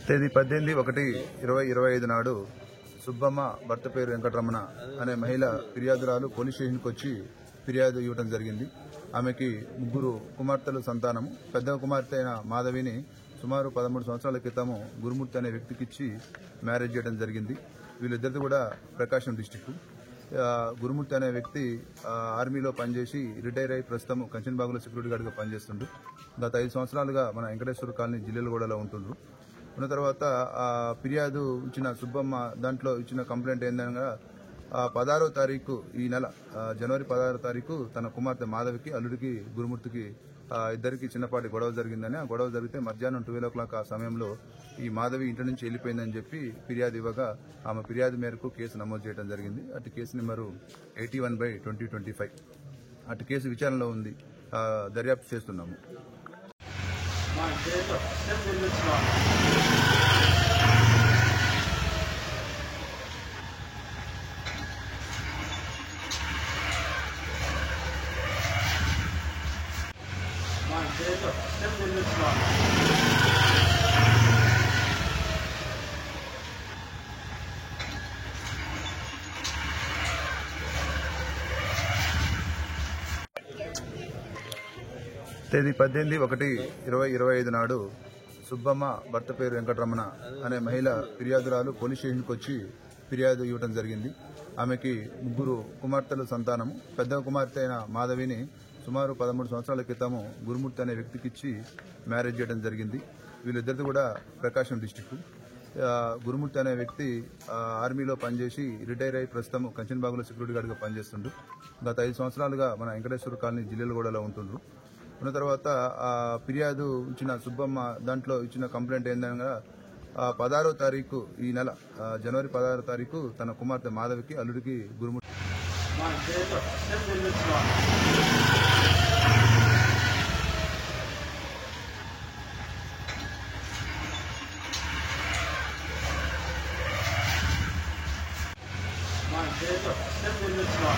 తేదీ 18/1/2025 నాడు సుబ్బమ్మ భర్త పేరు వెంకటరమణ అనే మహిళ ఫిర్యాదురాలు పోలీస్ స్టేషన్కి వచ్చి ఫిర్యాదు ఇవ్వడం జరిగింది. ఆమెకి ముగ్గురు కుమార్తెలు సంతానము. పెద్ద కుమార్తె అయిన మాధవిని సుమారు 13 సంవత్సరాల క్రితము గురుమూర్తి అనే వ్యక్తికిచ్చి మ్యారేజ్ చేయడం జరిగింది. వీళ్ళిద్దరిది కూడా ప్రకాశం డిస్టిక్. గురుమూర్తి అనే వ్యక్తి ఆర్మీలో పనిచేసి రిటైర్ అయి ప్రస్తుతం కంచన్బాగులో సెక్యూరిటీ గార్డ్గా పనిచేస్తుండ్రు. గత 5 సంవత్సరాలుగా మన వెంకటేశ్వర కాలనీ జిల్లెలగూడలో ఉంటుండ్రు. ఉన్న తర్వాత ఫిర్యాదు ఇచ్చిన సుబ్బమ్మ దాంట్లో ఇచ్చిన కంప్లైంట్ ఏందనగా 16వ తారీఖు ఈ నెల జనవరి 16వ తారీఖు తన కుమార్తె మాధవికి అల్లుడికి గురుమూర్తికి ఇద్దరికి చిన్నపాటి గొడవ జరిగిందని, ఆ గొడవ జరిగితే మధ్యాహ్నం 12 o'clock ఆ సమయంలో ఈ మాధవి ఇంటి నుంచి వెళ్ళిపోయిందని చెప్పి ఫిర్యాదు ఇవ్వగా ఆమె ఫిర్యాదు మేరకు కేసు నమోదు చేయడం జరిగింది. అటు కేసు నెంబరు 81/2025. అటు కేసు విచారణలో ఉంది, దర్యాప్తు చేస్తున్నాము. తేదీ 18/1/2025 నాడు సుబ్బమ్మ భర్త పేరు వెంకటరమణ అనే మహిళ ఫిర్యాదురాలు పోలీస్ స్టేషన్కి వచ్చి ఫిర్యాదు ఇవ్వడం జరిగింది. ఆమెకి ముగ్గురు కుమార్తెలు సంతానము. పెద్ద కుమార్తె అయిన మాధవిని సుమారు 13 సంవత్సరాల క్రితము గురుమూర్తి అనే వ్యక్తికిచ్చి మ్యారేజ్ చేయడం జరిగింది. వీళ్ళిద్దరిది కూడా ప్రకాశం డిస్టిక్. గురుమూర్తి అనే వ్యక్తి ఆర్మీలో పనిచేసి రిటైర్ అయి ప్రస్తుతం కంచన్బాగులో సెక్యూరిటీ గార్డ్గా పనిచేస్తుండ్రు. గత 5 సంవత్సరాలుగా మన వెంకటేశ్వర కాలనీ జిల్లెలగూడలో ఉంటుండ్రు. ఉన్న తర్వాత ఫిర్యాదు ఇచ్చిన సుబ్బమ్మ దాంట్లో ఇచ్చిన కంప్లైంట్ ఏందనగా 16వ తారీఖు ఈ నెల జనవరి 16వ తారీఖు తన కుమార్తె మాధవికి అల్లుడికి గురుమూర్తి మా